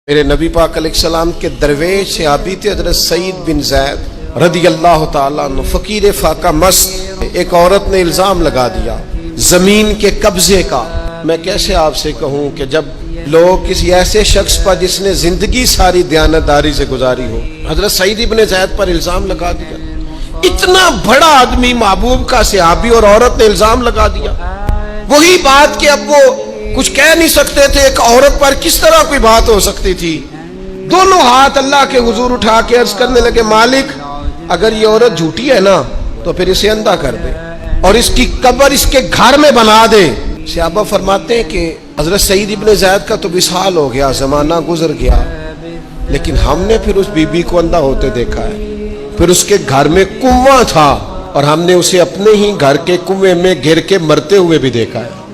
मेरे नबी पाक अलैहिस्सलाम के दरवेश सहाबी थे हजरत सईद बिन ज़ैद रदियल्लाहु ताला अन्हु, फकीर फाका मस्त। एक औरत ने इल्जाम लगा दिया जमीन के कब्जे का। मैं कैसे आपसे कहूं कि जब लोग किसी ऐसे शख्स पर जिसने जिंदगी सारी दयानतदारी से गुजारी हो, हजरत सईद इब्न ज़ैद पर इल्जाम लगा दिया। इतना बड़ा आदमी महबूब का सहाबी और औरत ने इल्जाम लगा दिया। वही बात कि अब वो कुछ कह नहीं सकते थे, एक औरत पर किस तरह कोई बात हो सकती थी। दोनों हाथ अल्लाह के हुजूर उठा के अर्ज करने लगे, मालिक अगर ये औरत झूठी है ना तो फिर इसे अंधा कर दे और इसकी कब्र इसके घर में बना दे। सहाबा फरमाते हैं कि हजरत सईद इब्न ज़ैद का तो विसाल हो गया, जमाना गुजर गया, लेकिन हमने फिर उस बीबी को अंधा होते देखा है। फिर उसके घर में कुआं था और हमने उसे अपने ही घर के कुएं में गिर के मरते हुए भी देखा है।